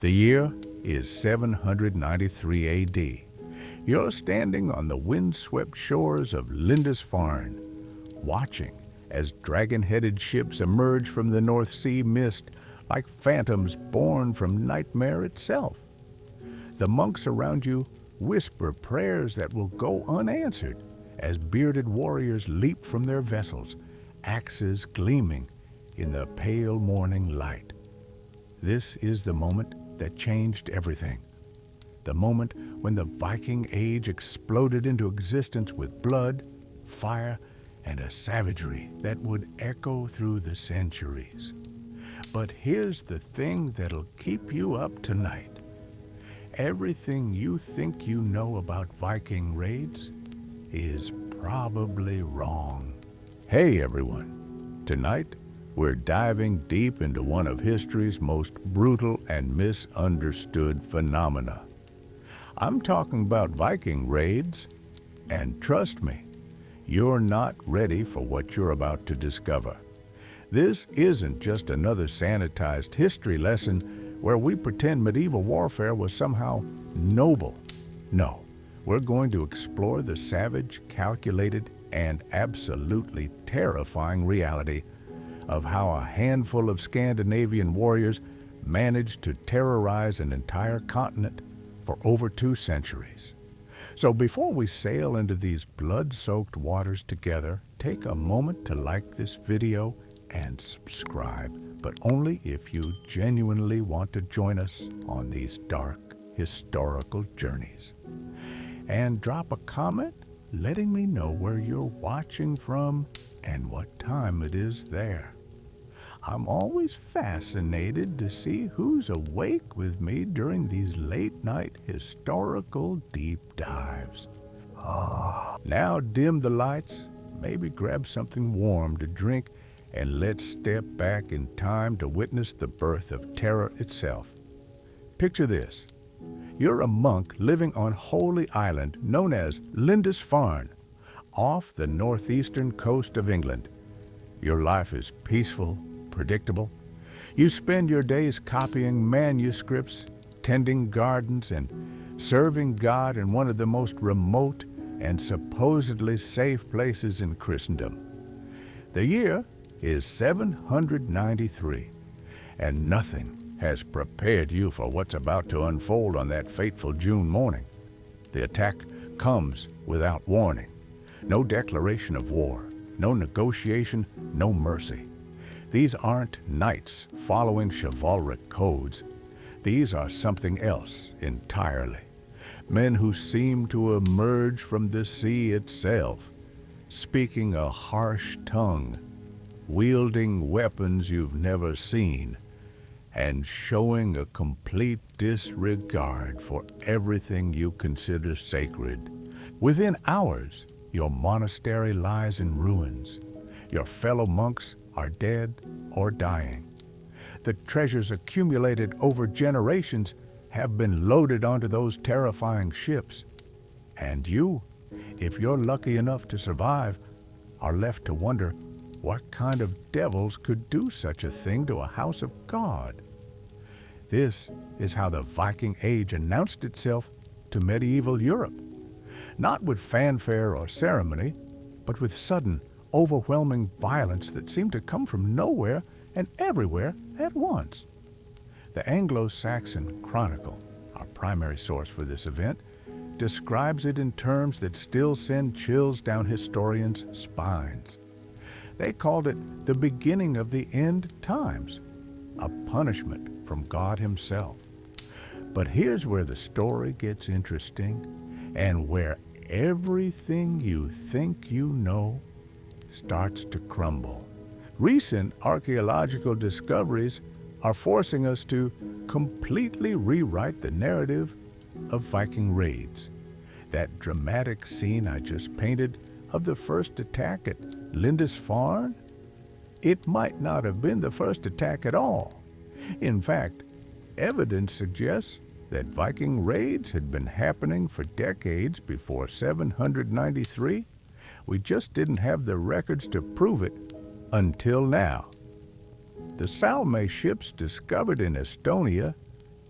The year is 793 AD. You're standing on the windswept shores of Lindisfarne, watching as dragon-headed ships emerge from the North Sea mist like phantoms born from nightmare itself. The monks around you whisper prayers that will go unanswered as bearded warriors leap from their vessels, axes gleaming in the pale morning light. This is the moment that changed everything. The moment when the Viking Age exploded into existence with blood, fire, and a savagery that would echo through the centuries. But here's the thing that'll keep you up tonight. Everything you think you know about Viking raids is probably wrong. Hey everyone, tonight we're diving deep into one of history's most brutal and misunderstood phenomena. I'm talking about Viking raids, and trust me, you're not ready for what you're about to discover. This isn't just another sanitized history lesson where we pretend medieval warfare was somehow noble. No, we're going to explore the savage, calculated, and absolutely terrifying reality of how a handful of Scandinavian warriors managed to terrorize an entire continent for over 2 centuries. So before we sail into these blood-soaked waters together, take a moment to like this video and subscribe, but only if you genuinely want to join us on these dark historical journeys. And drop a comment letting me know where you're watching from and what time it is there. I'm always fascinated to see who's awake with me during these late-night historical deep dives. Now dim the lights, maybe grab something warm to drink, and let's step back in time to witness the birth of terror itself. Picture this. You're a monk living on Holy Island known as Lindisfarne, off the northeastern coast of England. Your life is peaceful, predictable. You spend your days copying manuscripts, tending gardens, and serving God in one of the most remote and supposedly safe places in Christendom. The year is 793, and nothing has prepared you for what's about to unfold on that fateful June morning. The attack comes without warning. No declaration of war, no negotiation, no mercy. These aren't knights following chivalric codes. These are something else entirely. Men who seem to emerge from the sea itself, speaking a harsh tongue, wielding weapons you've never seen, and showing a complete disregard for everything you consider sacred. Within hours, your monastery lies in ruins. Your fellow monks are dead or dying. The treasures accumulated over generations have been loaded onto those terrifying ships. And you, if you're lucky enough to survive, are left to wonder what kind of devils could do such a thing to a house of God. This is how the Viking Age announced itself to medieval Europe. Not with fanfare or ceremony, but with sudden, overwhelming violence that seemed to come from nowhere and everywhere at once. The Anglo-Saxon Chronicle, our primary source for this event, describes it in terms that still send chills down historians' spines. They called it the beginning of the end times, a punishment from God himself. But here's where the story gets interesting and where everything you think you know starts to crumble. Recent archaeological discoveries are forcing us to completely rewrite the narrative of Viking raids. That dramatic scene I just painted of the first attack at Lindisfarne, it might not have been the first attack at all. In fact, evidence suggests that Viking raids had been happening for decades before 793. We just didn't have the records to prove it until now. The Salme ships discovered in Estonia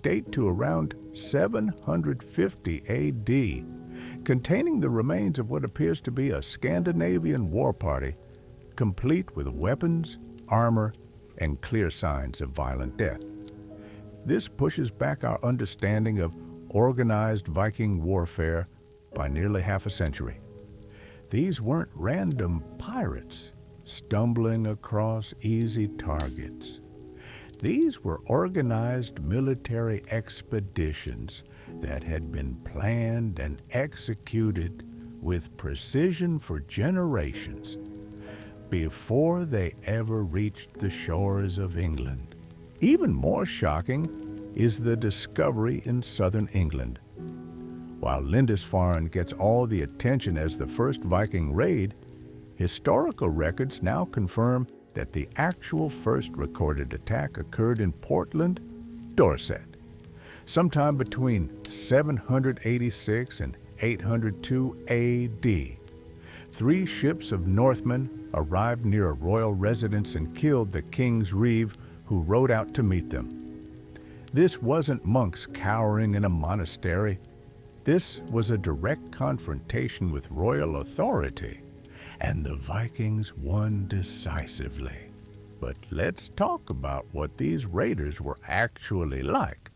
date to around 750 AD, containing the remains of what appears to be a Scandinavian war party, complete with weapons, armor, and clear signs of violent death. This pushes back our understanding of organized Viking warfare by nearly half a century. These weren't random pirates stumbling across easy targets. These were organized military expeditions that had been planned and executed with precision for generations before they ever reached the shores of England. Even more shocking is the discovery in southern England. While Lindisfarne gets all the attention as the first Viking raid, historical records now confirm that the actual first recorded attack occurred in Portland, Dorset, sometime between 786 and 802 AD. 3 ships of Northmen arrived near a royal residence and killed the king's reeve who rode out to meet them. This wasn't monks cowering in a monastery. This was a direct confrontation with royal authority, and the Vikings won decisively. But let's talk about what these raiders were actually like,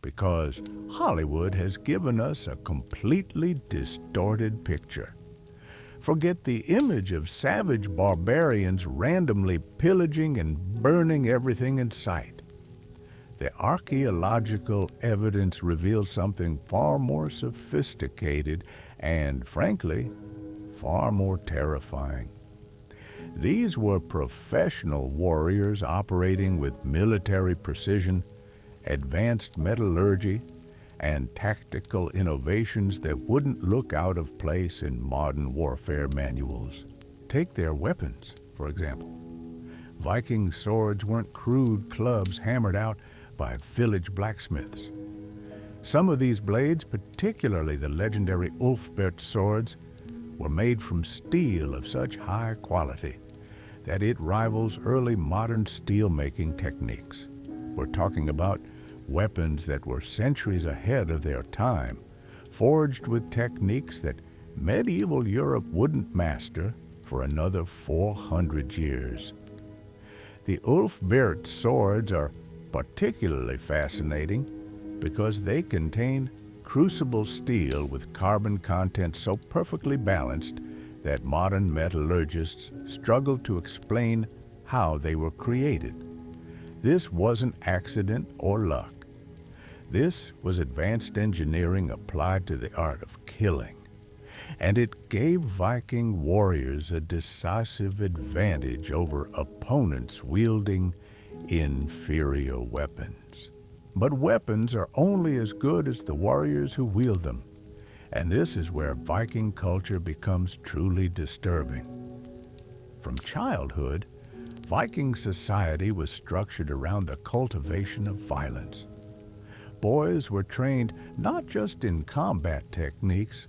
because Hollywood has given us a completely distorted picture. Forget the image of savage barbarians randomly pillaging and burning everything in sight. The archaeological evidence reveals something far more sophisticated and, frankly, far more terrifying. These were professional warriors operating with military precision, advanced metallurgy, and tactical innovations that wouldn't look out of place in modern warfare manuals. Take their weapons, for example. Viking swords weren't crude clubs hammered out by village blacksmiths. Some of these blades, particularly the legendary Ulfberht swords, were made from steel of such high quality that it rivals early modern steel-making techniques. We're talking about weapons that were centuries ahead of their time, forged with techniques that medieval Europe wouldn't master for another 400 years. The Ulfberht swords are particularly fascinating because they contain crucible steel with carbon content so perfectly balanced that modern metallurgists struggle to explain how they were created. This wasn't accident or luck. This was advanced engineering applied to the art of killing, and it gave Viking warriors a decisive advantage over opponents wielding inferior weapons. But weapons are only as good as the warriors who wield them, and this is where Viking culture becomes truly disturbing. From childhood, Viking society was structured around the cultivation of violence. Boys were trained not just in combat techniques,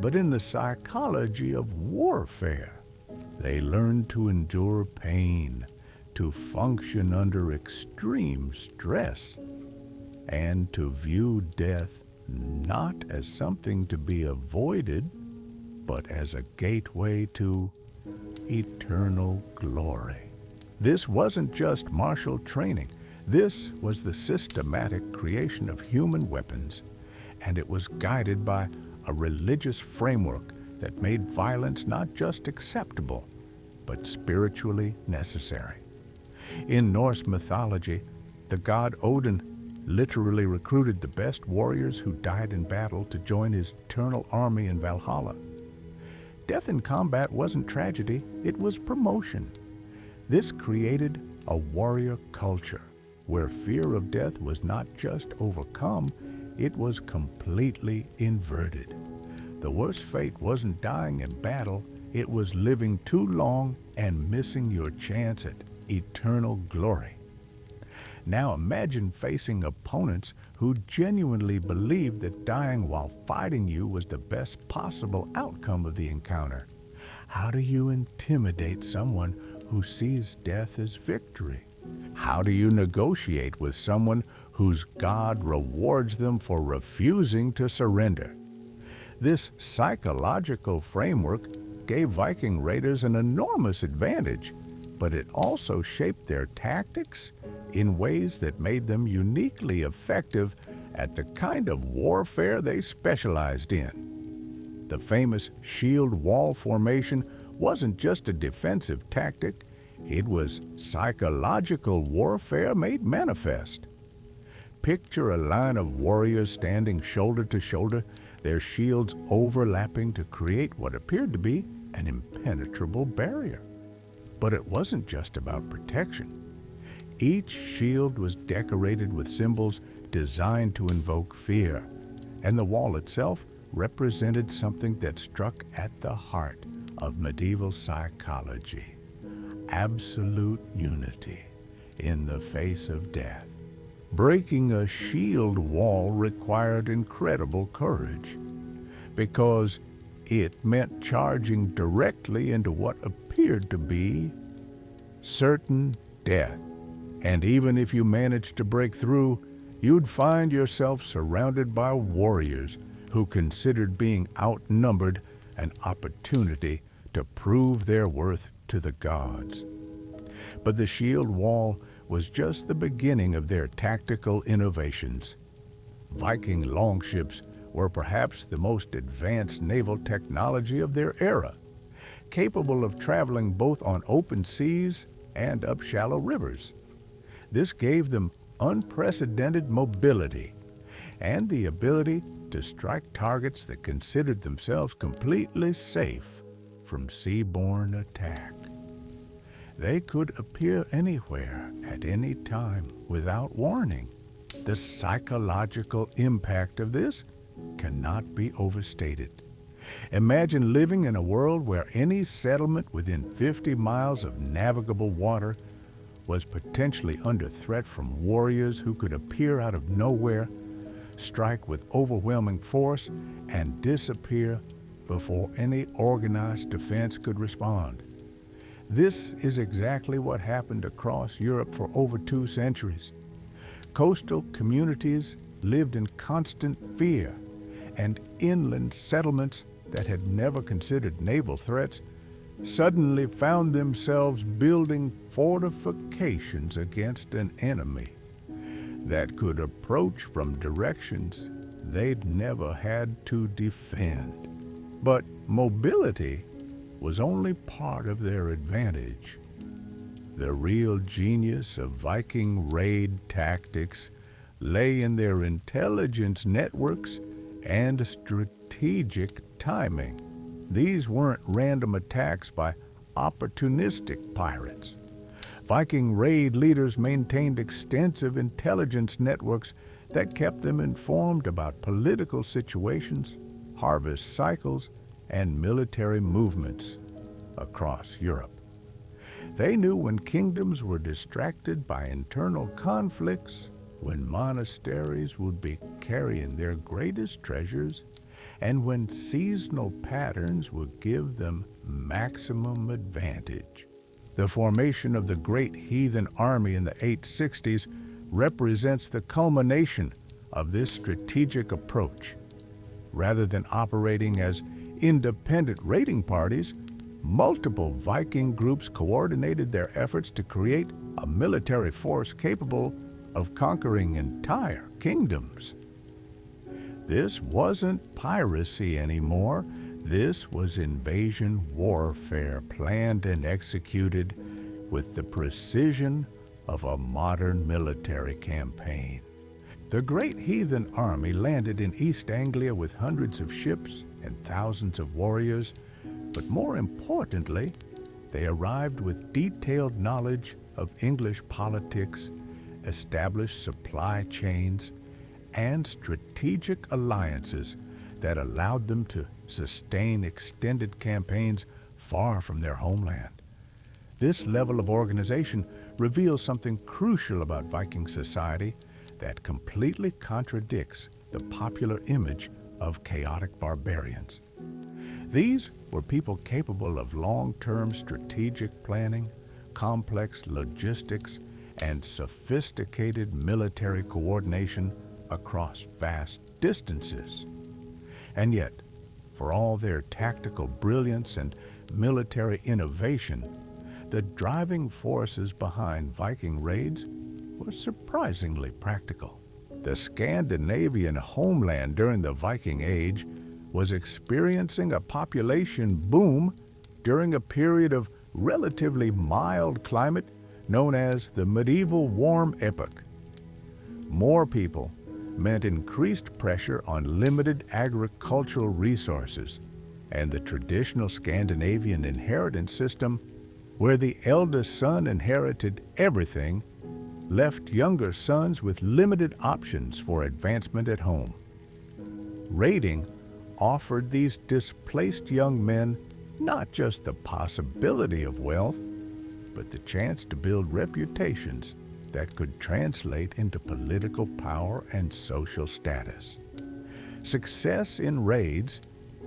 but in the psychology of warfare. They learned to endure pain, to function under extreme stress, and to view death not as something to be avoided, but as a gateway to eternal glory. This wasn't just martial training. This was the systematic creation of human weapons, and it was guided by a religious framework that made violence not just acceptable, but spiritually necessary. In Norse mythology, the god Odin literally recruited the best warriors who died in battle to join his eternal army in Valhalla. Death in combat wasn't tragedy, it was promotion. This created a warrior culture where fear of death was not just overcome, it was completely inverted. The worst fate wasn't dying in battle, it was living too long and missing your chance at eternal glory. Now imagine facing opponents who genuinely believed that dying while fighting you was the best possible outcome of the encounter. How do you intimidate someone who sees death as victory? How do you negotiate with someone whose god rewards them for refusing to surrender. This psychological framework gave Viking raiders an enormous advantage, but it also shaped their tactics in ways that made them uniquely effective at the kind of warfare they specialized in. The famous shield wall formation wasn't just a defensive tactic, it was psychological warfare made manifest. Picture a line of warriors standing shoulder to shoulder, their shields overlapping to create what appeared to be an impenetrable barrier. But it wasn't just about protection. Each shield was decorated with symbols designed to invoke fear, and the wall itself represented something that struck at the heart of medieval psychology: absolute unity in the face of death. Breaking a shield wall required incredible courage, because it meant charging directly into what appeared to be certain death. And even if you managed to break through, you'd find yourself surrounded by warriors who considered being outnumbered an opportunity to prove their worth to the gods. But the shield wall was just the beginning of their tactical innovations. Viking longships were perhaps the most advanced naval technology of their era, capable of traveling both on open seas and up shallow rivers. This gave them unprecedented mobility and the ability to strike targets that considered themselves completely safe from seaborne attack. They could appear anywhere at any time without warning. The psychological impact of this cannot be overstated. Imagine living in a world where any settlement within 50 miles of navigable water was potentially under threat from warriors who could appear out of nowhere, strike with overwhelming force, and disappear before any organized defense could respond. This is exactly what happened across Europe for over 2 centuries. Coastal communities lived in constant fear, and inland settlements that had never considered naval threats suddenly found themselves building fortifications against an enemy that could approach from directions they'd never had to defend. But mobility was only part of their advantage. The real genius of Viking raid tactics lay in their intelligence networks and strategic timing. These weren't random attacks by opportunistic pirates. Viking raid leaders maintained extensive intelligence networks that kept them informed about political situations, harvest cycles, and military movements across Europe. They knew when kingdoms were distracted by internal conflicts, when monasteries would be carrying their greatest treasures, and when seasonal patterns would give them maximum advantage. The formation of the great heathen army in the 860s represents the culmination of this strategic approach. Rather than operating as independent raiding parties, multiple Viking groups coordinated their efforts to create a military force capable of conquering entire kingdoms. This wasn't piracy anymore. This was invasion warfare planned and executed with the precision of a modern military campaign. The great heathen army landed in East Anglia with hundreds of ships and thousands of warriors, but more importantly, they arrived with detailed knowledge of English politics, established supply chains, and strategic alliances that allowed them to sustain extended campaigns far from their homeland. This level of organization reveals something crucial about Viking society that completely contradicts the popular image of chaotic barbarians. These were people capable of long-term strategic planning, complex logistics, and sophisticated military coordination across vast distances. And yet, for all their tactical brilliance and military innovation, the driving forces behind Viking raids were surprisingly practical. The Scandinavian homeland during the Viking Age was experiencing a population boom during a period of relatively mild climate known as the medieval warm epoch. More people meant increased pressure on limited agricultural resources, and the traditional Scandinavian inheritance system, where the eldest son inherited everything, left younger sons with limited options for advancement at home. Raiding offered these displaced young men not just the possibility of wealth, but the chance to build reputations that could translate into political power and social status. Success in raids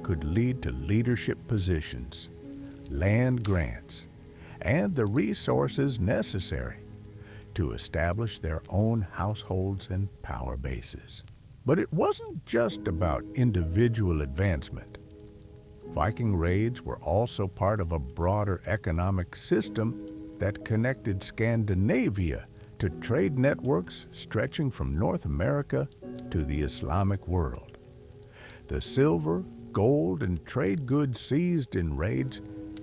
could lead to leadership positions, land grants, and the resources necessary to establish their own households and power bases. But it wasn't just about individual advancement. Viking raids were also part of a broader economic system that connected Scandinavia to trade networks stretching from North America to the Islamic world. The silver, gold, and trade goods seized in raids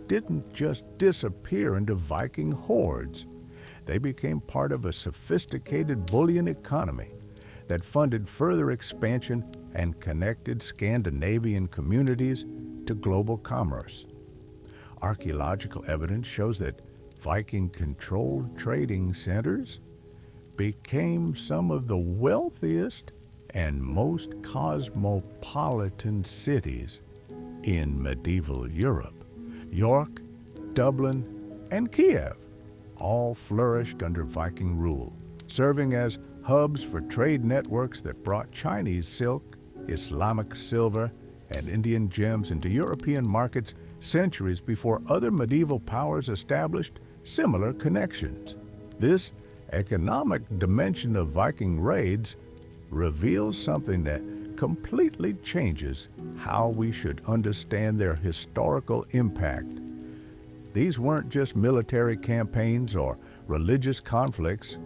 didn't just disappear into Viking hordes. They became part of a sophisticated bullion economy that funded further expansion and connected Scandinavian communities to global commerce. Archaeological evidence shows that Viking-controlled trading centers became some of the wealthiest and most cosmopolitan cities in medieval Europe. York, Dublin, and Kiev all flourished under Viking rule, serving as hubs for trade networks that brought Chinese silk, Islamic silver, and Indian gems into European markets centuries before other medieval powers established similar connections. This economic dimension of Viking raids reveals something that completely changes how we should understand their historical impact. These weren't just military campaigns or religious conflicts.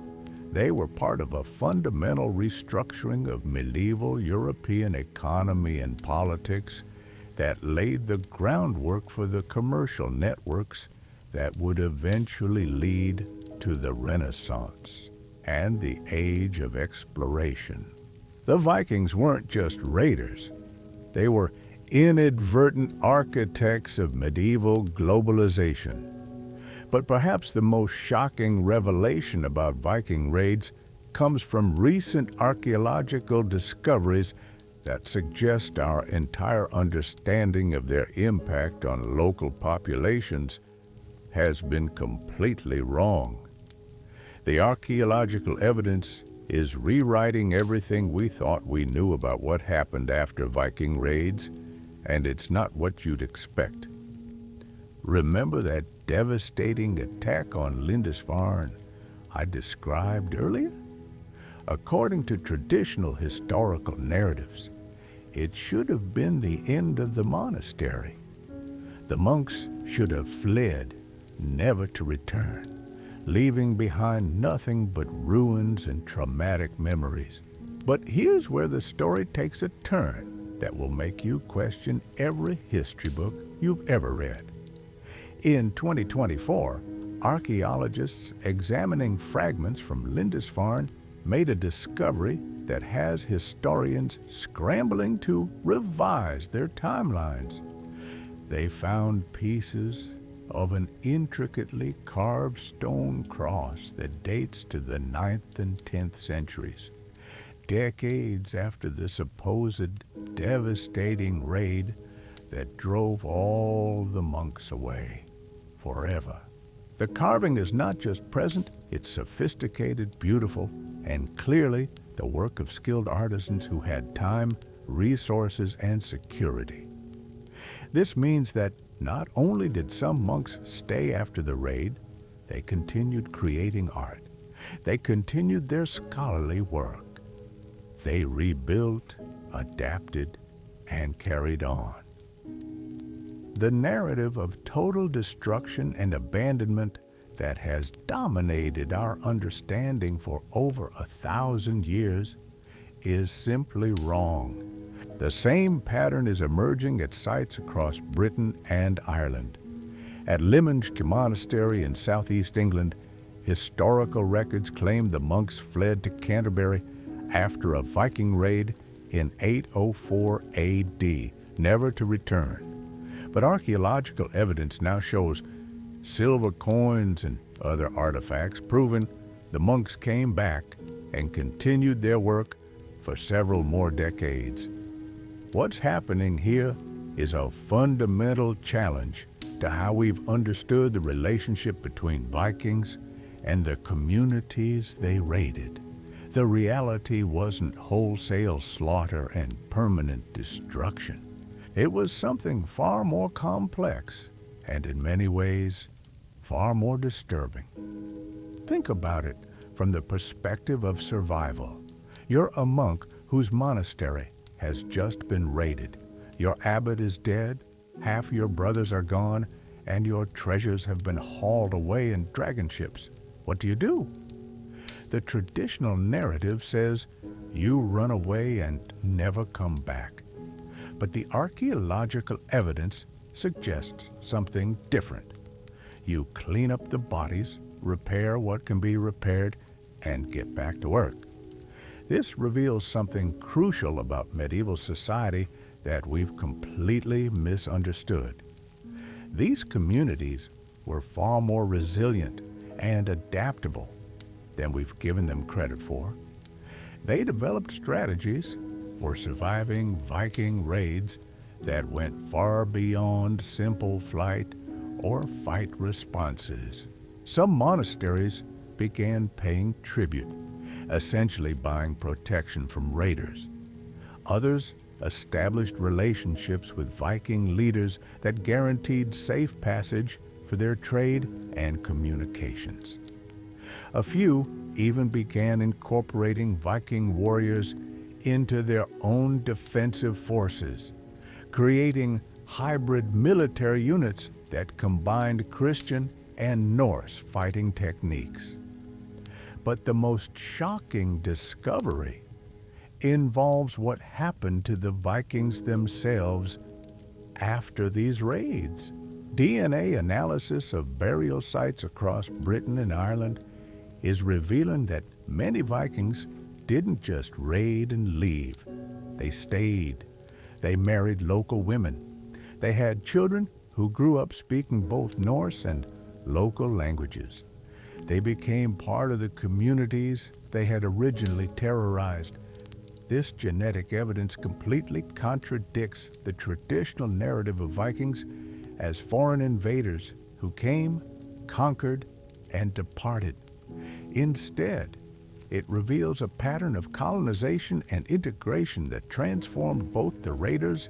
They were part of a fundamental restructuring of medieval European economy and politics that laid the groundwork for the commercial networks that would eventually lead to the Renaissance and the Age of Exploration. The Vikings weren't just raiders. They were inadvertent architects of medieval globalization. But perhaps the most shocking revelation about Viking raids comes from recent archaeological discoveries that suggest our entire understanding of their impact on local populations has been completely wrong. The archaeological evidence is rewriting everything we thought we knew about what happened after Viking raids, and it's not what you'd expect. Remember that devastating attack on Lindisfarne I described earlier? According to traditional historical narratives, it should have been the end of the monastery. The monks should have fled, never to return, leaving behind nothing but ruins and traumatic memories. But here's where the story takes a turn that will make you question every history book you've ever read. In 2024, archaeologists examining fragments from Lindisfarne made a discovery that has historians scrambling to revise their timelines. They found pieces of an intricately carved stone cross that dates to the 9th and 10th centuries, decades after the supposed devastating raid that drove all the monks away forever. The carving is not just present, it's sophisticated, beautiful, and clearly the work of skilled artisans who had time, resources, and security. This means that not only did some monks stay after the raid, they continued creating art. They continued their scholarly work. They rebuilt, adapted, and carried on. The narrative of total destruction and abandonment that has dominated our understanding for over 1,000 years is simply wrong. The same pattern is emerging at sites across Britain and Ireland. At Lyminge Monastery in southeast England, historical records claim the monks fled to Canterbury after a Viking raid in 804 AD, never to return. But archaeological evidence now shows silver coins and other artifacts proving the monks came back and continued their work for several more decades. What's happening here is a fundamental challenge to how we've understood the relationship between Vikings and the communities they raided. The reality wasn't wholesale slaughter and permanent destruction. It was something far more complex and in many ways far more disturbing. Think about it from the perspective of survival. You're a monk whose monastery has just been raided. Your abbot is dead, half your brothers are gone, and your treasures have been hauled away in dragon ships. What do? The traditional narrative says you run away and never come back. But the archaeological evidence suggests something different. You clean up the bodies, repair what can be repaired, and get back to work. This reveals something crucial about medieval society that we've completely misunderstood. These communities were far more resilient and adaptable than we've given them credit for. They developed strategies for surviving Viking raids that went far beyond simple flight or fight responses. Some monasteries began paying tribute, essentially buying protection from raiders. Others established relationships with Viking leaders that guaranteed safe passage for their trade and communications. A few even began incorporating Viking warriors into their own defensive forces, creating hybrid military units that combined Christian and Norse fighting techniques. But the most shocking discovery involves what happened to the Vikings themselves after these raids. DNA analysis of burial sites across Britain and Ireland is revealing that many Vikings didn't just raid and leave. They stayed. They married local women. They had children who grew up speaking both Norse and local languages. They became part of the communities they had originally terrorized. This genetic evidence completely contradicts the traditional narrative of Vikings as foreign invaders who came, conquered, and departed. Instead, it reveals a pattern of colonization and integration that transformed both the raiders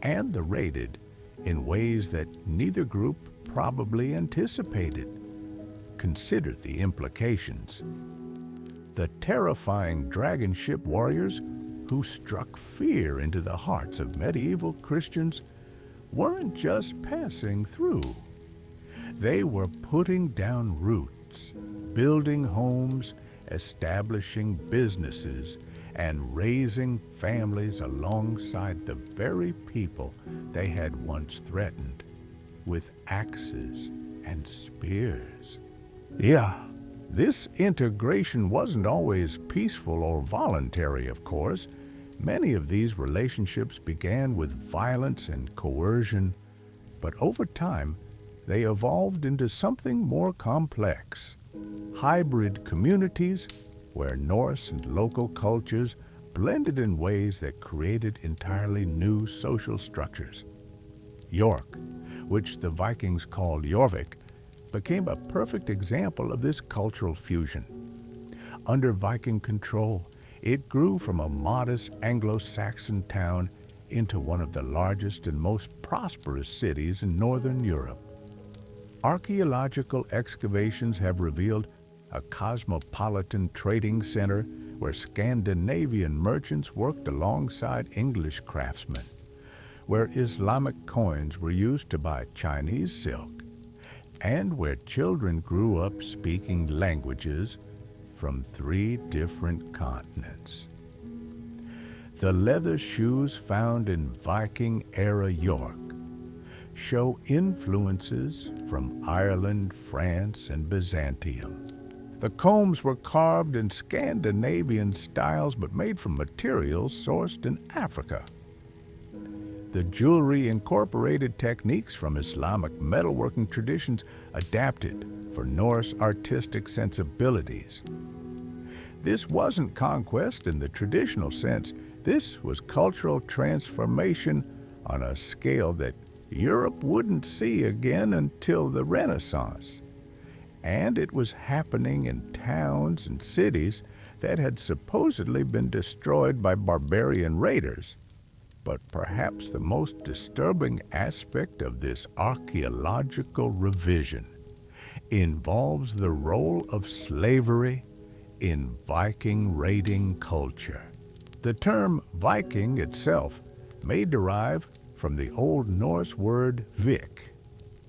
and the raided in ways that neither group probably anticipated. Consider the implications. The terrifying dragon ship warriors who struck fear into the hearts of medieval Christians weren't just passing through. They were putting down roots, building homes, establishing businesses, and raising families alongside the very people they had once threatened with axes and spears. Yeah, this integration wasn't always peaceful or voluntary, of course. Many of these relationships began with violence and coercion, but over time, they evolved into something more complex. Hybrid communities where Norse and local cultures blended in ways that created entirely new social structures. York, which the Vikings called Jorvik, became a perfect example of this cultural fusion. Under Viking control, it grew from a modest Anglo-Saxon town into one of the largest and most prosperous cities in Northern Europe. Archaeological excavations have revealed a cosmopolitan trading center where Scandinavian merchants worked alongside English craftsmen, where Islamic coins were used to buy Chinese silk, and where children grew up speaking languages from 3 different continents. The leather shoes found in Viking-era York show influences from Ireland, France, and Byzantium. The combs were carved in Scandinavian styles but made from materials sourced in Africa. The jewelry incorporated techniques from Islamic metalworking traditions adapted for Norse artistic sensibilities. This wasn't conquest in the traditional sense. This was cultural transformation on a scale that Europe wouldn't see again until the Renaissance. And it was happening in towns and cities that had supposedly been destroyed by barbarian raiders. But perhaps the most disturbing aspect of this archaeological revision involves the role of slavery in Viking raiding culture. The term Viking itself may derive from the Old Norse word vik,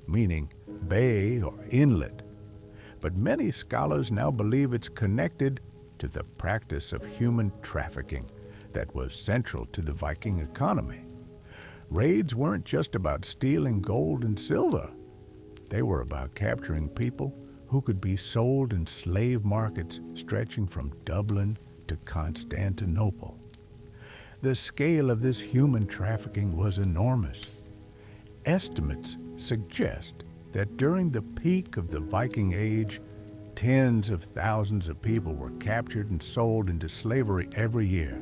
meaning bay or inlet, but many scholars now believe it's connected to the practice of human trafficking that was central to the Viking economy. Raids weren't just about stealing gold and silver. They were about capturing people who could be sold in slave markets stretching from Dublin to Constantinople. The scale of this human trafficking was enormous. Estimates suggest that during the peak of the Viking Age, tens of thousands of people were captured and sold into slavery every year.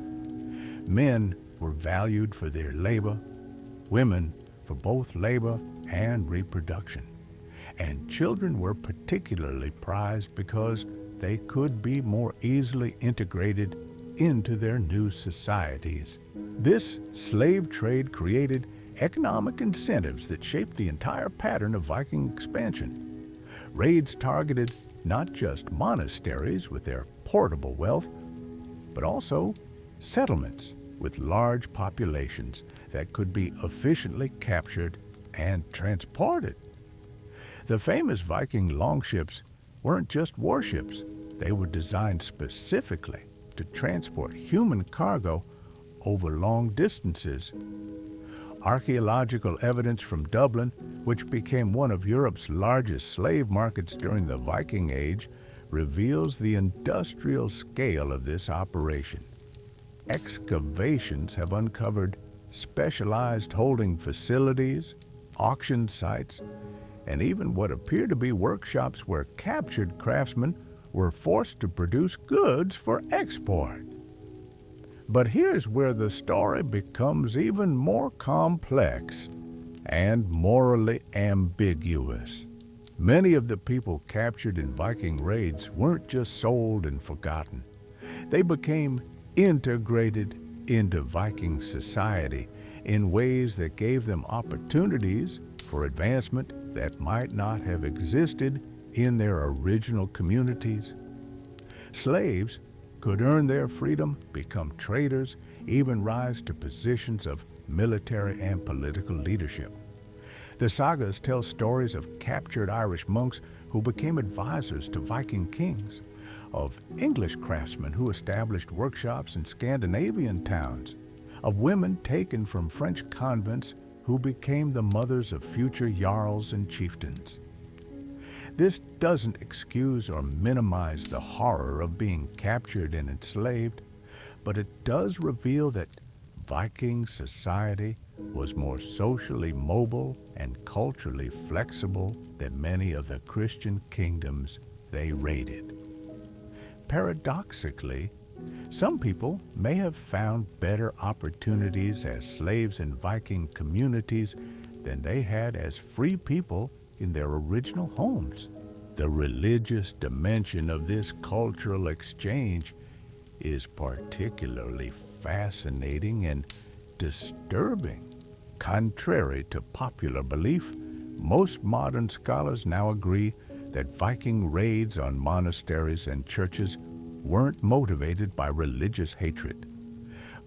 Men were valued for their labor, women for both labor and reproduction, and children were particularly prized because they could be more easily integrated into their new societies. This slave trade created economic incentives that shaped the entire pattern of Viking expansion. Raids targeted not just monasteries with their portable wealth, but also settlements with large populations that could be efficiently captured and transported. The famous Viking longships weren't just warships. They were designed specifically to transport human cargo over long distances. Archaeological evidence from Dublin, which became one of Europe's largest slave markets during the Viking Age, reveals the industrial scale of this operation. Excavations have uncovered specialized holding facilities, auction sites, and even what appear to be workshops where captured craftsmen were forced to produce goods for export. But here's where the story becomes even more complex and morally ambiguous. Many of the people captured in Viking raids weren't just sold and forgotten. They became integrated into Viking society in ways that gave them opportunities for advancement that might not have existed in their original communities. Slaves could earn their freedom, become traders, even rise to positions of military and political leadership. The sagas tell stories of captured Irish monks who became advisors to Viking kings, of English craftsmen who established workshops in Scandinavian towns, of women taken from French convents who became the mothers of future jarls and chieftains. This doesn't excuse or minimize the horror of being captured and enslaved, but it does reveal that Viking society was more socially mobile and culturally flexible than many of the Christian kingdoms they raided. Paradoxically, some people may have found better opportunities as slaves in Viking communities than they had as free people in their original homes. The religious dimension of this cultural exchange is particularly fascinating and disturbing. Contrary to popular belief, most modern scholars now agree that Viking raids on monasteries and churches weren't motivated by religious hatred.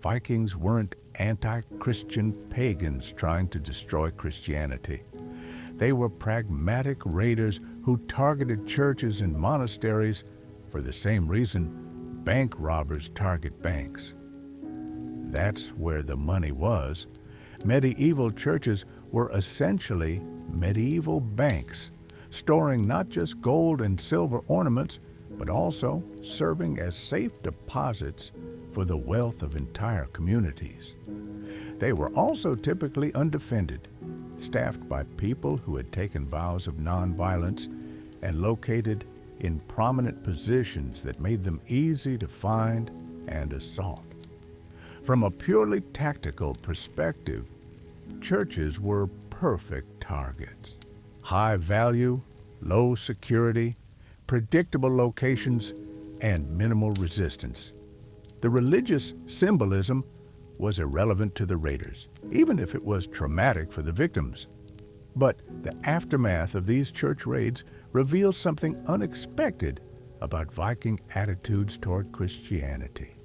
Vikings weren't anti-Christian pagans trying to destroy Christianity. They were pragmatic raiders who targeted churches and monasteries for the same reason bank robbers target banks. That's where the money was. Medieval churches were essentially medieval banks, storing not just gold and silver ornaments, but also serving as safe deposits for the wealth of entire communities. They were also typically undefended, staffed by people who had taken vows of nonviolence and located in prominent positions that made them easy to find and assault. From a purely tactical perspective, churches were perfect targets. High value, low security, predictable locations, and minimal resistance. The religious symbolism was irrelevant to the raiders, even if it was traumatic for the victims. But the aftermath of these church raids reveals something unexpected about Viking attitudes toward Christianity.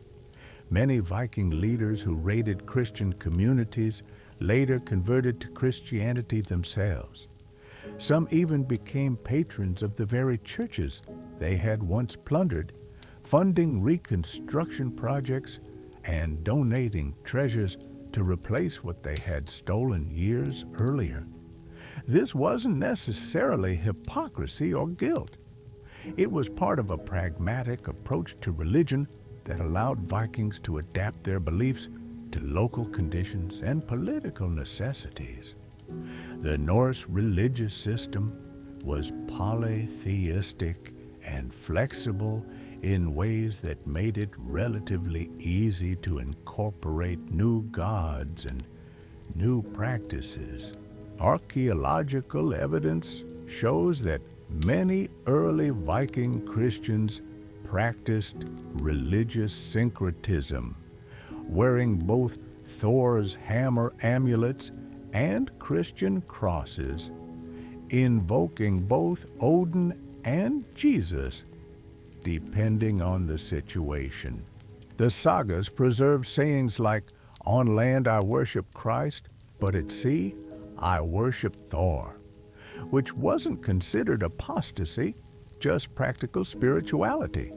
Many Viking leaders who raided Christian communities later converted to Christianity themselves. Some even became patrons of the very churches they had once plundered, funding reconstruction projects and donating treasures to replace what they had stolen years earlier. This wasn't necessarily hypocrisy or guilt. It was part of a pragmatic approach to religion that allowed Vikings to adapt their beliefs to local conditions and political necessities. The Norse religious system was polytheistic and flexible in ways that made it relatively easy to incorporate new gods and new practices. Archaeological evidence shows that many early Viking Christians practiced religious syncretism, wearing both Thor's hammer amulets and Christian crosses, invoking both Odin and Jesus, depending on the situation. The sagas preserve sayings like, "On land I worship Christ, but at sea I worship Thor," which wasn't considered apostasy, just practical spirituality.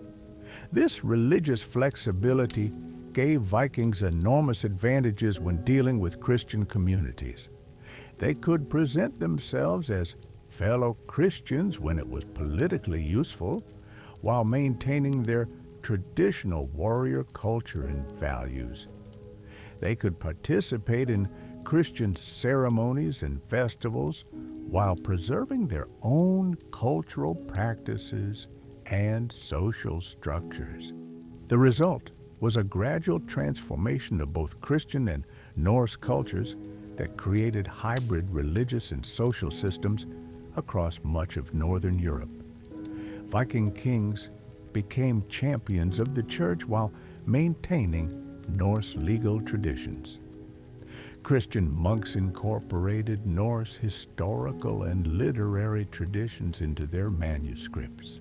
This religious flexibility gave Vikings enormous advantages when dealing with Christian communities. They could present themselves as fellow Christians when it was politically useful, while maintaining their traditional warrior culture and values. They could participate in Christian ceremonies and festivals while preserving their own cultural practices and social structures. The result was a gradual transformation of both Christian and Norse cultures that created hybrid religious and social systems across much of Northern Europe. Viking kings became champions of the church while maintaining Norse legal traditions. Christian monks incorporated Norse historical and literary traditions into their manuscripts.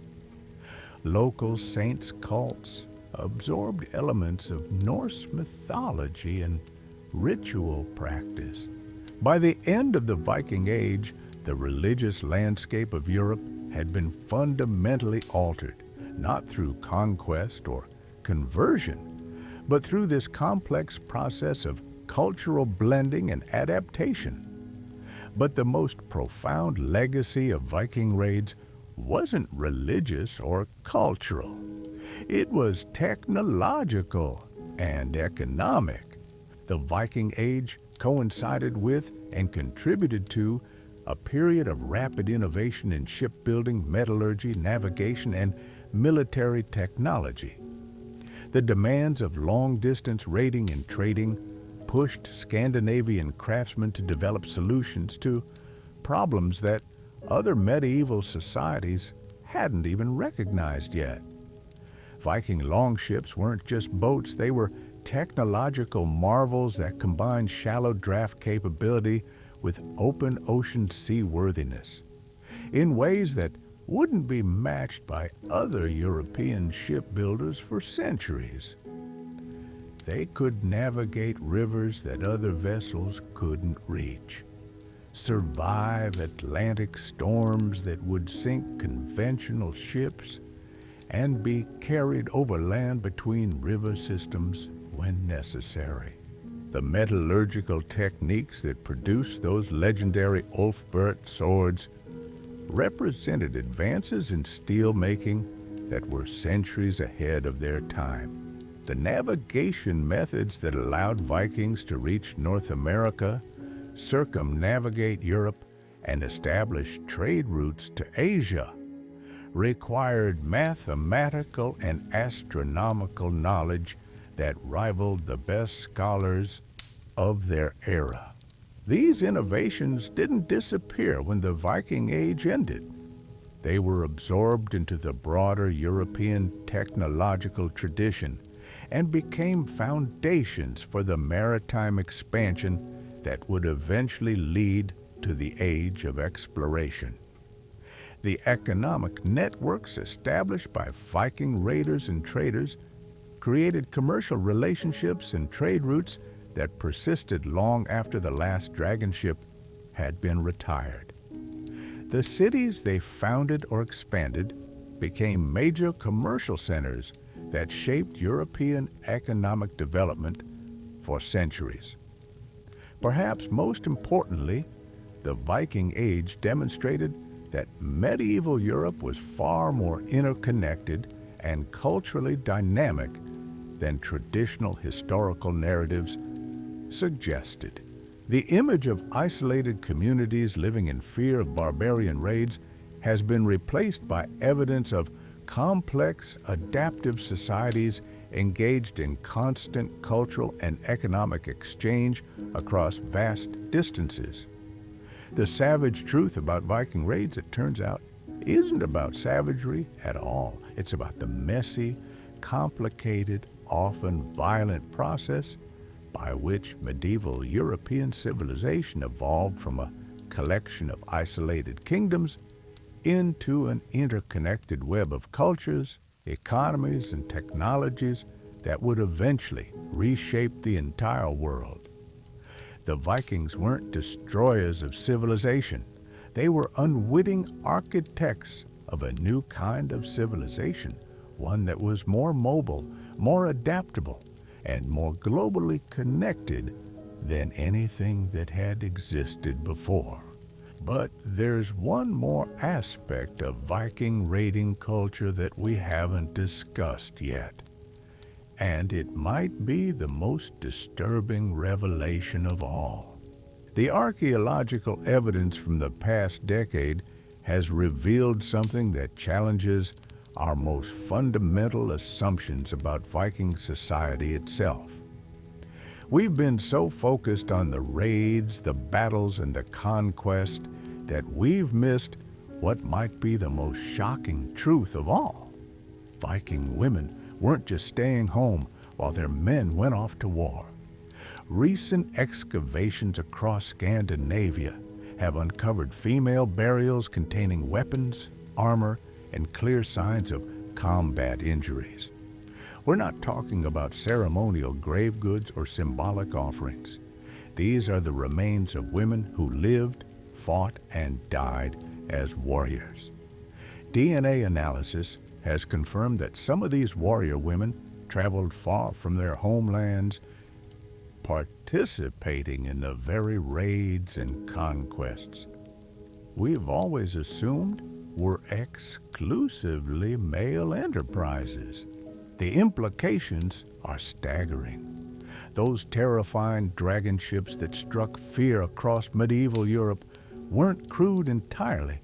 Local saints' cults absorbed elements of Norse mythology and ritual practice. By the end of the Viking Age, the religious landscape of Europe had been fundamentally altered, not through conquest or conversion, but through this complex process of cultural blending and adaptation. But the most profound legacy of Viking raids wasn't religious or cultural. It was technological and economic. The Viking Age coincided with and contributed to a period of rapid innovation in shipbuilding, metallurgy, navigation, and military technology. The demands of long-distance raiding and trading pushed Scandinavian craftsmen to develop solutions to problems that other medieval societies hadn't even recognized yet. Viking longships weren't just boats, they were technological marvels that combined shallow draft capability with open ocean seaworthiness in ways that wouldn't be matched by other European shipbuilders for centuries. They could navigate rivers that other vessels couldn't reach, survive Atlantic storms that would sink conventional ships, and be carried overland between river systems when necessary. The metallurgical techniques that produced those legendary Ulfbert swords represented advances in steel making that were centuries ahead of their time. The navigation methods that allowed Vikings to reach North America, circumnavigate Europe, and establish trade routes to Asia required mathematical and astronomical knowledge that rivaled the best scholars of their era. These innovations didn't disappear when the Viking Age ended. They were absorbed into the broader European technological tradition and became foundations for the maritime expansion that would eventually lead to the Age of Exploration. The economic networks established by Viking raiders and traders created commercial relationships and trade routes that persisted long after the last dragon ship had been retired. The cities they founded or expanded became major commercial centers that shaped European economic development for centuries. Perhaps most importantly, the Viking Age demonstrated that medieval Europe was far more interconnected and culturally dynamic than traditional historical narratives suggested. The image of isolated communities living in fear of barbarian raids has been replaced by evidence of complex, adaptive societies engaged in constant cultural and economic exchange across vast distances. The savage truth about Viking raids, it turns out, isn't about savagery at all. It's about the messy, complicated, often violent process by which medieval European civilization evolved from a collection of isolated kingdoms into an interconnected web of cultures, economies, and technologies that would eventually reshape the entire world. The Vikings weren't destroyers of civilization. They were unwitting architects of a new kind of civilization, one that was more mobile, more adaptable, and more globally connected than anything that had existed before. But there's one more aspect of Viking raiding culture that we haven't discussed yet. And it might be the most disturbing revelation of all. The archaeological evidence from the past decade has revealed something that challenges our most fundamental assumptions about Viking society itself. We've been so focused on the raids, the battles, and the conquest that we've missed what might be the most shocking truth of all. Viking women weren't just staying home while their men went off to war. Recent excavations across Scandinavia have uncovered female burials containing weapons, armor, and clear signs of combat injuries. We're not talking about ceremonial grave goods or symbolic offerings. These are the remains of women who lived, fought, and died as warriors. DNA analysis has confirmed that some of these warrior women traveled far from their homelands, participating in the very raids and conquests we've always assumed were exclusively male enterprises. The implications are staggering. Those terrifying dragon ships that struck fear across medieval Europe weren't crewed entirely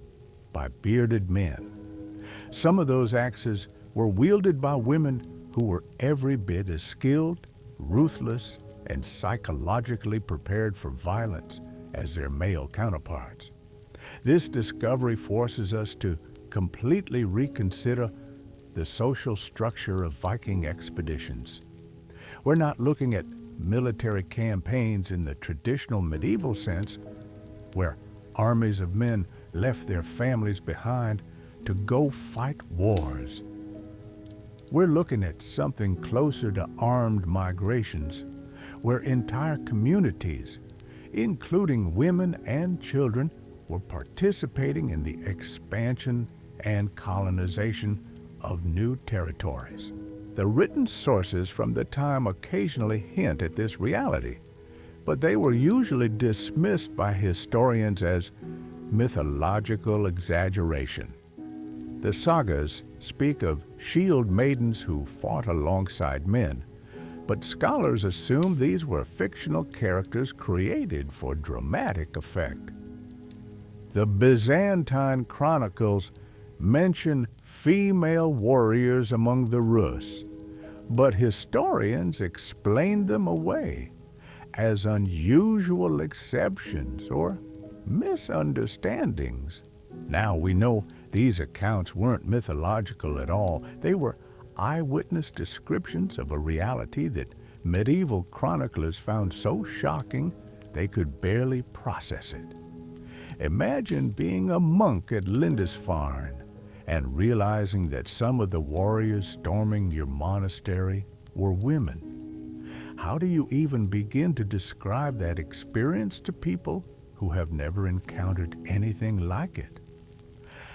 by bearded men. Some of those axes were wielded by women who were every bit as skilled, ruthless, and psychologically prepared for violence as their male counterparts. This discovery forces us to completely reconsider the social structure of Viking expeditions. We're not looking at military campaigns in the traditional medieval sense, where armies of men left their families behind to go fight wars. We're looking at something closer to armed migrations, where entire communities, including women and children, were participating in the expansion and colonization of new territories. The written sources from the time occasionally hint at this reality, but they were usually dismissed by historians as mythological exaggeration. The sagas speak of shield maidens who fought alongside men, but scholars assume these were fictional characters created for dramatic effect. The Byzantine chronicles mention female warriors among the Rus, but historians explain them away as unusual exceptions or misunderstandings. Now we know these accounts weren't mythological at all. They were eyewitness descriptions of a reality that medieval chroniclers found so shocking they could barely process it. Imagine being a monk at Lindisfarne and realizing that some of the warriors storming your monastery were women. How do you even begin to describe that experience to people who have never encountered anything like it?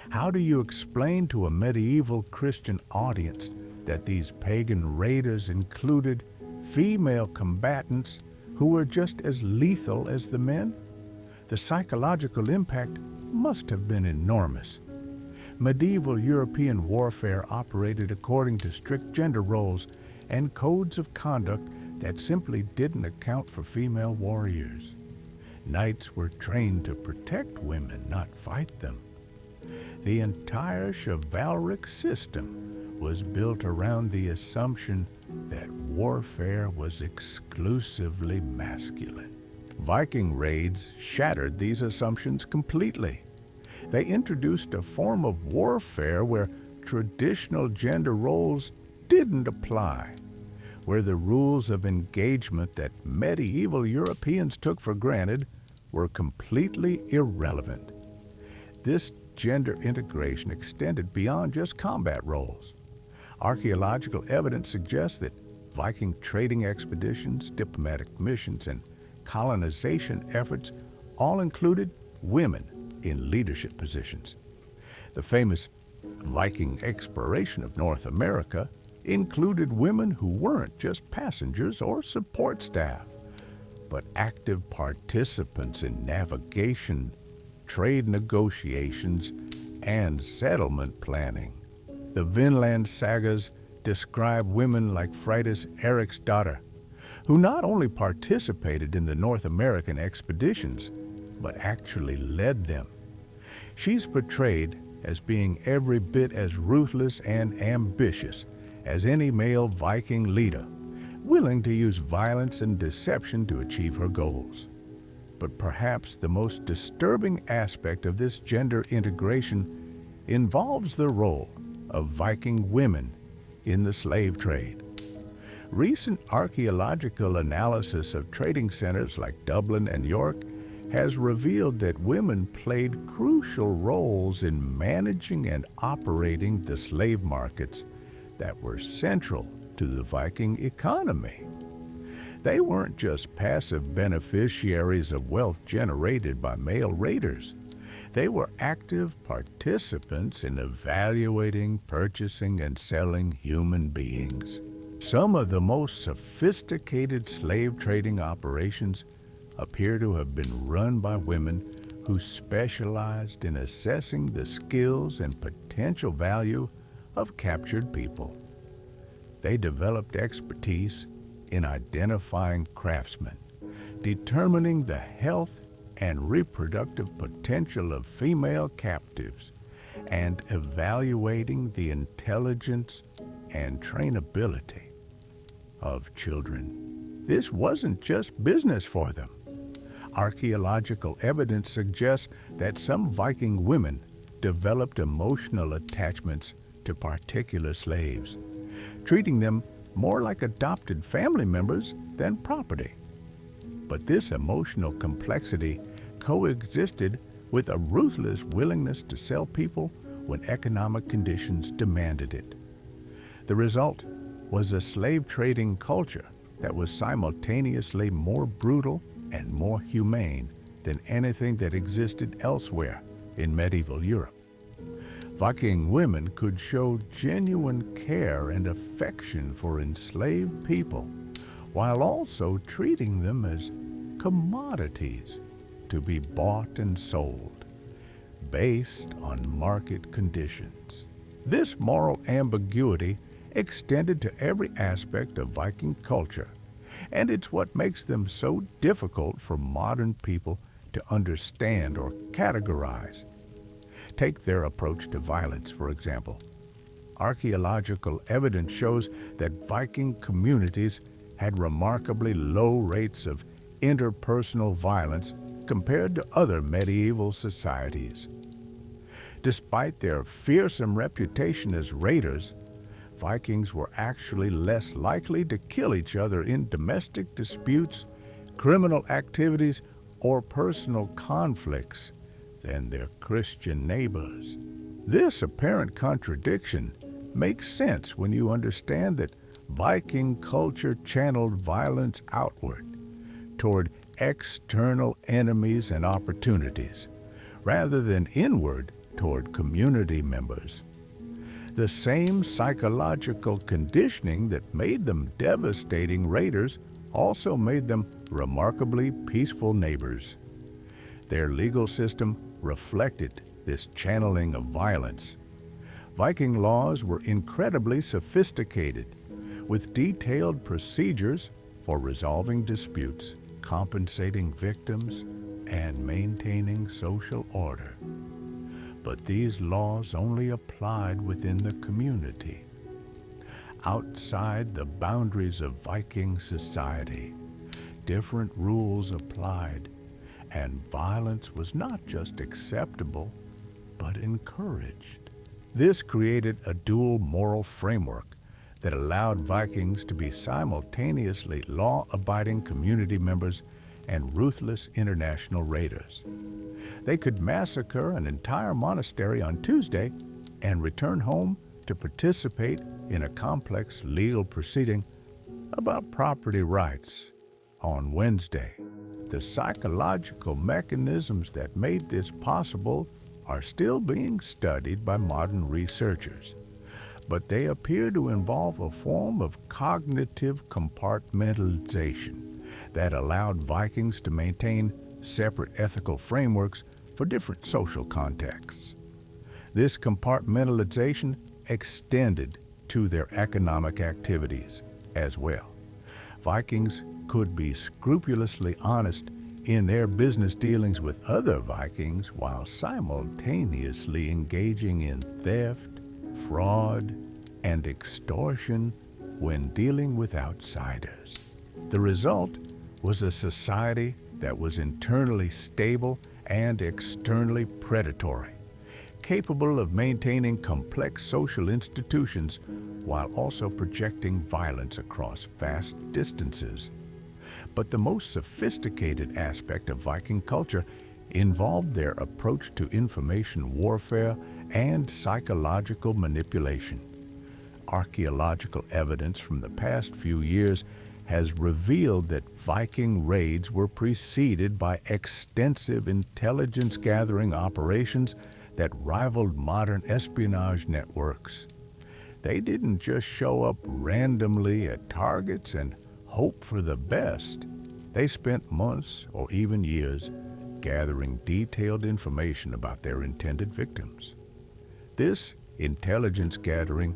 How do you explain to a medieval Christian audience that these pagan raiders included female combatants who were just as lethal as the men? The psychological impact must have been enormous. Medieval European warfare operated according to strict gender roles and codes of conduct that simply didn't account for female warriors. Knights were trained to protect women, not fight them. The entire chivalric system was built around the assumption that warfare was exclusively masculine. Viking raids shattered these assumptions completely. They introduced a form of warfare where traditional gender roles didn't apply, where the rules of engagement that medieval Europeans took for granted were completely irrelevant. This gender integration extended beyond just combat roles. Archaeological evidence suggests that Viking trading expeditions, diplomatic missions, and colonization efforts all included women in leadership positions. The famous Viking exploration of North America included women who weren't just passengers or support staff, but active participants in navigation, trade negotiations, and settlement planning. The Vinland sagas describe women like Freydis Eriksdotter, who not only participated in the North American expeditions, but actually led them. She's portrayed as being every bit as ruthless and ambitious as any male Viking leader, willing to use violence and deception to achieve her goals. But perhaps the most disturbing aspect of this gender integration involves the role of Viking women in the slave trade. Recent archaeological analysis of trading centers like Dublin and York has revealed that women played crucial roles in managing and operating the slave markets that were central to the Viking economy. They weren't just passive beneficiaries of wealth generated by male raiders. They were active participants in evaluating, purchasing, and selling human beings. Some of the most sophisticated slave trading operations appear to have been run by women who specialized in assessing the skills and potential value of captured people. They developed expertise in identifying craftsmen, determining the health and reproductive potential of female captives, and evaluating the intelligence and trainability of children. This wasn't just business for them. Archaeological evidence suggests that some Viking women developed emotional attachments to particular slaves, treating them more like adopted family members than property. But this emotional complexity coexisted with a ruthless willingness to sell people when economic conditions demanded it. The result was a slave-trading culture that was simultaneously more brutal and more humane than anything that existed elsewhere in medieval Europe. Viking women could show genuine care and affection for enslaved people while also treating them as commodities to be bought and sold based on market conditions. This moral ambiguity extended to every aspect of Viking culture, and it's what makes them so difficult for modern people to understand or categorize. Take their approach to violence, for example. Archaeological evidence shows that Viking communities had remarkably low rates of interpersonal violence compared to other medieval societies. Despite their fearsome reputation as raiders, Vikings were actually less likely to kill each other in domestic disputes, criminal activities, or personal conflicts than their Christian neighbors. This apparent contradiction makes sense when you understand that Viking culture channeled violence outward toward external enemies and opportunities, rather than inward toward community members. The same psychological conditioning that made them devastating raiders also made them remarkably peaceful neighbors. Their legal system reflected this channeling of violence. Viking laws were incredibly sophisticated, with detailed procedures for resolving disputes, compensating victims, and maintaining social order. But these laws only applied within the community. Outside the boundaries of Viking society, different rules applied, and violence was not just acceptable, but encouraged. This created a dual moral framework that allowed Vikings to be simultaneously law-abiding community members and ruthless international raiders. They could massacre an entire monastery on Tuesday and return home to participate in a complex legal proceeding about property rights on Wednesday. The psychological mechanisms that made this possible are still being studied by modern researchers, but they appear to involve a form of cognitive compartmentalization that allowed Vikings to maintain separate ethical frameworks for different social contexts. This compartmentalization extended to their economic activities as well. Vikings could be scrupulously honest in their business dealings with other Vikings while simultaneously engaging in theft, fraud, and extortion when dealing with outsiders. The result was a society that was internally stable and externally predatory, capable of maintaining complex social institutions while also projecting violence across vast distances. But the most sophisticated aspect of Viking culture involved their approach to information warfare and psychological manipulation. Archaeological evidence from the past few years has revealed that Viking raids were preceded by extensive intelligence-gathering operations that rivaled modern espionage networks. They didn't just show up randomly at targets and hope for the best. They spent months or even years gathering detailed information about their intended victims. This intelligence gathering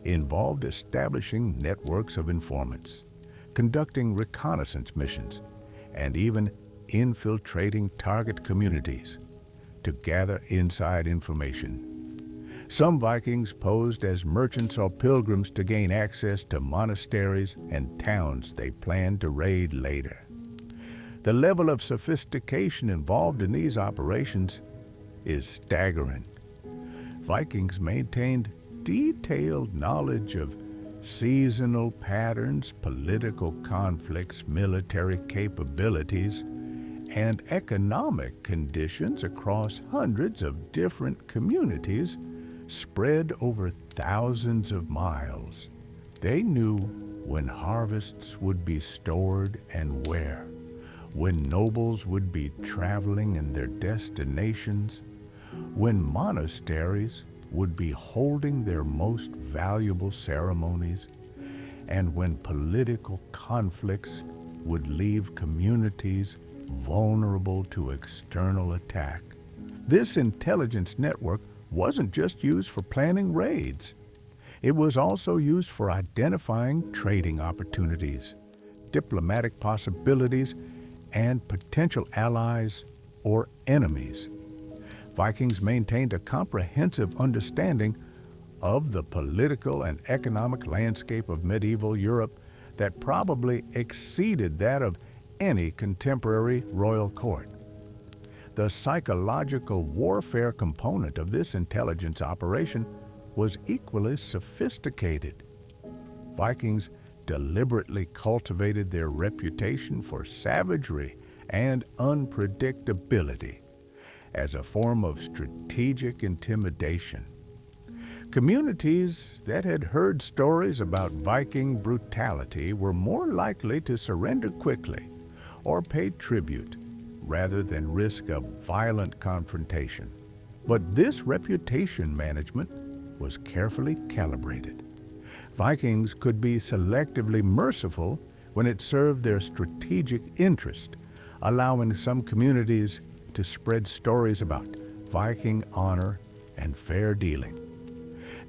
involved establishing networks of informants, conducting reconnaissance missions, and even infiltrating target communities to gather inside information. Some Vikings posed as merchants or pilgrims to gain access to monasteries and towns they planned to raid later. The level of sophistication involved in these operations is staggering. Vikings maintained detailed knowledge of seasonal patterns, political conflicts, military capabilities, and economic conditions across hundreds of different communities spread over thousands of miles. They knew when harvests would be stored and where, when nobles would be traveling in their destinations, when monasteries would be holding their most valuable ceremonies, and when political conflicts would leave communities vulnerable to external attack. This intelligence network wasn't just used for planning raids. It was also used for identifying trading opportunities, diplomatic possibilities, and potential allies or enemies. Vikings maintained a comprehensive understanding of the political and economic landscape of medieval Europe that probably exceeded that of any contemporary royal court. The psychological warfare component of this intelligence operation was equally sophisticated. Vikings deliberately cultivated their reputation for savagery and unpredictability as a form of strategic intimidation. Communities that had heard stories about Viking brutality were more likely to surrender quickly or pay tribute rather than risk a violent confrontation. But this reputation management was carefully calibrated. Vikings could be selectively merciful when it served their strategic interest, allowing some communities to spread stories about Viking honor and fair dealing.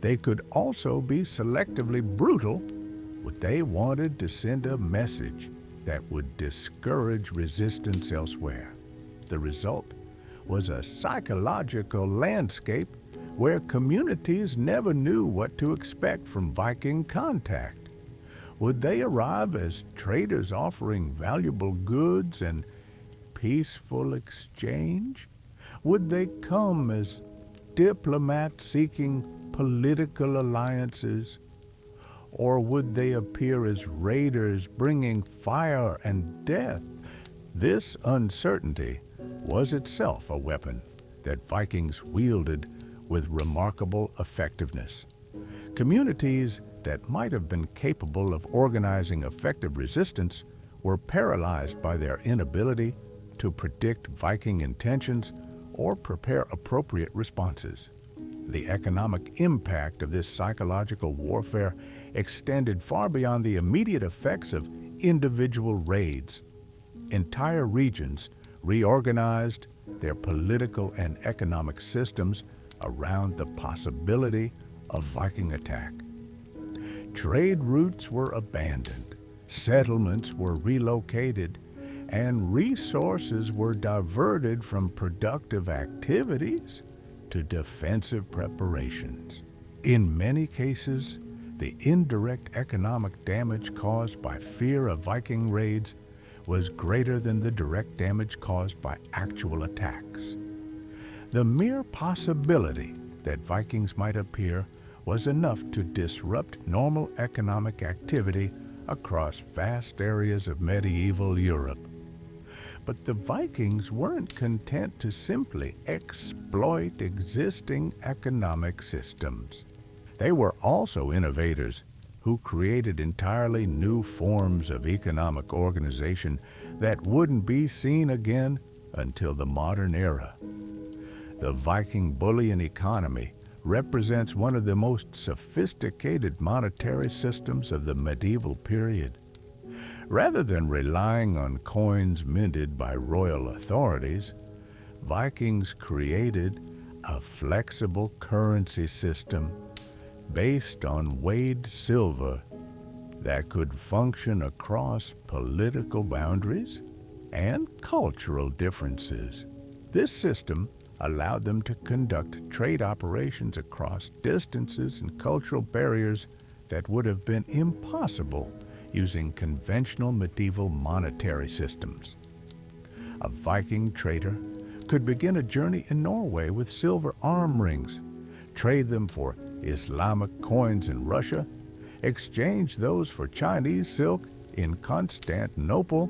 They could also be selectively brutal when they wanted to send a message that would discourage resistance elsewhere. The result was a psychological landscape where communities never knew what to expect from Viking contact. Would they arrive as traders offering valuable goods and peaceful exchange? Would they come as diplomats seeking political alliances? Or would they appear as raiders bringing fire and death? This uncertainty was itself a weapon that Vikings wielded with remarkable effectiveness. Communities that might have been capable of organizing effective resistance were paralyzed by their inability to predict Viking intentions or prepare appropriate responses. The economic impact of this psychological warfare extended far beyond the immediate effects of individual raids. Entire regions reorganized their political and economic systems around the possibility of Viking attack. Trade routes were abandoned, settlements were relocated, and resources were diverted from productive activities to defensive preparations. In many cases, the indirect economic damage caused by fear of Viking raids was greater than the direct damage caused by actual attacks. The mere possibility that Vikings might appear was enough to disrupt normal economic activity across vast areas of medieval Europe. But the Vikings weren't content to simply exploit existing economic systems. They were also innovators who created entirely new forms of economic organization that wouldn't be seen again until the modern era. The Viking bullion economy represents one of the most sophisticated monetary systems of the medieval period. Rather than relying on coins minted by royal authorities, Vikings created a flexible currency system based on weighed silver that could function across political boundaries and cultural differences. This system allowed them to conduct trade operations across distances and cultural barriers that would have been impossible using conventional medieval monetary systems. A Viking trader could begin a journey in Norway with silver arm rings, trade them for Islamic coins in Russia, exchange those for Chinese silk in Constantinople,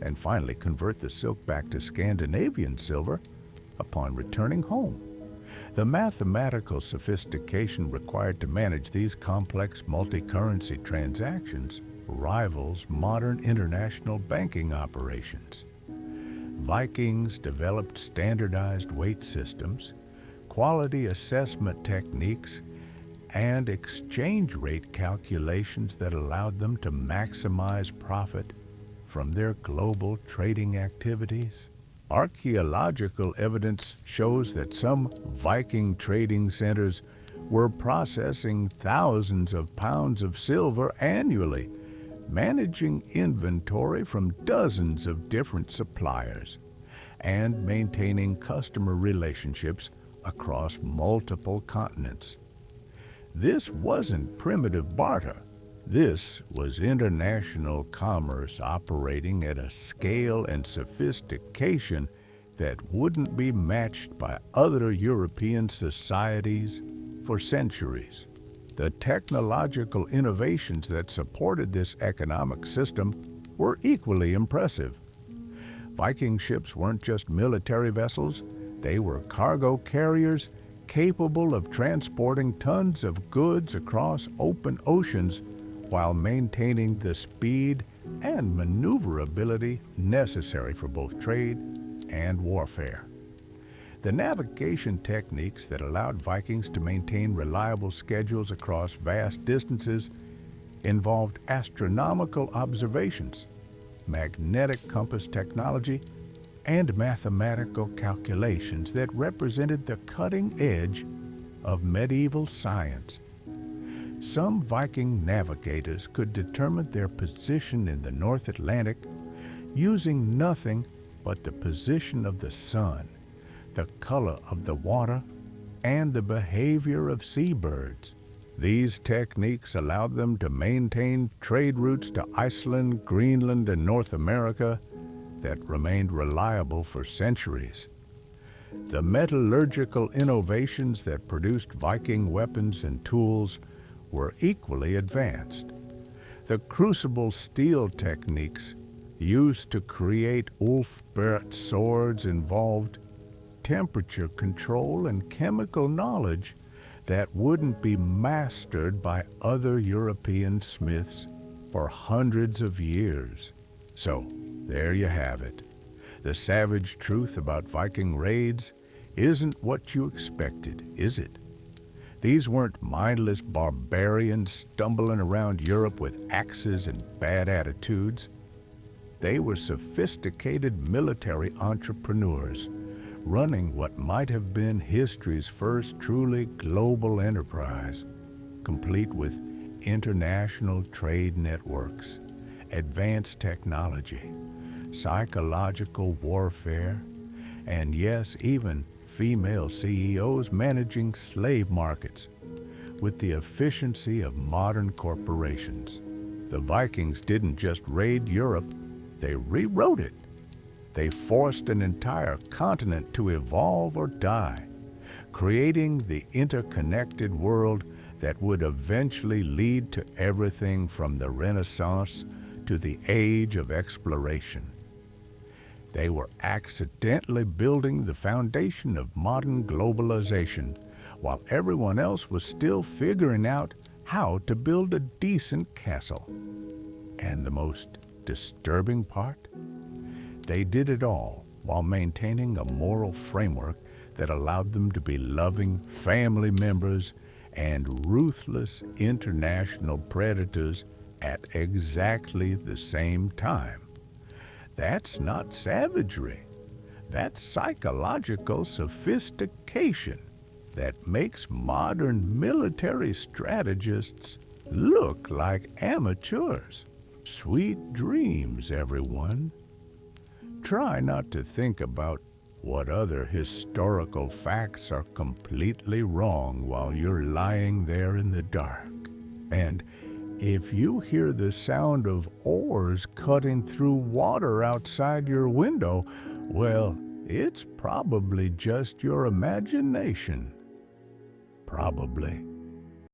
and finally convert the silk back to Scandinavian silver upon returning home. The mathematical sophistication required to manage these complex multi-currency transactions rivals modern international banking operations. Vikings developed standardized weight systems, quality assessment techniques, and exchange rate calculations that allowed them to maximize profit from their global trading activities. Archaeological evidence shows that some Viking trading centers were processing thousands of pounds of silver annually, managing inventory from dozens of different suppliers, and maintaining customer relationships across multiple continents. This wasn't primitive barter. This was international commerce operating at a scale and sophistication that wouldn't be matched by other European societies for centuries. The technological innovations that supported this economic system were equally impressive. Viking ships weren't just military vessels, they were cargo carriers capable of transporting tons of goods across open oceans while maintaining the speed and maneuverability necessary for both trade and warfare. The navigation techniques that allowed Vikings to maintain reliable schedules across vast distances involved astronomical observations, magnetic compass technology, and mathematical calculations that represented the cutting edge of medieval science. Some Viking navigators could determine their position in the North Atlantic using nothing but the position of the sun, the color of the water, and the behavior of seabirds. These techniques allowed them to maintain trade routes to Iceland, Greenland, and North America that remained reliable for centuries. The metallurgical innovations that produced Viking weapons and tools were equally advanced. The crucible steel techniques used to create Ulfberht swords involved temperature control and chemical knowledge that wouldn't be mastered by other European smiths for hundreds of years. So, there you have it. The savage truth about Viking raids isn't what you expected, is it? These weren't mindless barbarians stumbling around Europe with axes and bad attitudes. They were sophisticated military entrepreneurs running what might have been history's first truly global enterprise, complete with international trade networks, advanced technology, psychological warfare, and yes, even female CEOs managing slave markets with the efficiency of modern corporations. The Vikings didn't just raid Europe, they rewrote it. They forced an entire continent to evolve or die, creating the interconnected world that would eventually lead to everything from the Renaissance to the Age of Exploration. They were accidentally building the foundation of modern globalization, while everyone else was still figuring out how to build a decent castle. And the most disturbing part? They did it all while maintaining a moral framework that allowed them to be loving family members and ruthless international predators at exactly the same time. That's not savagery. That's psychological sophistication that makes modern military strategists look like amateurs. Sweet dreams, everyone. Try not to think about what other historical facts are completely wrong while you're lying there in the dark. And if you hear the sound of oars cutting through water outside your window, well, it's probably just your imagination. Probably.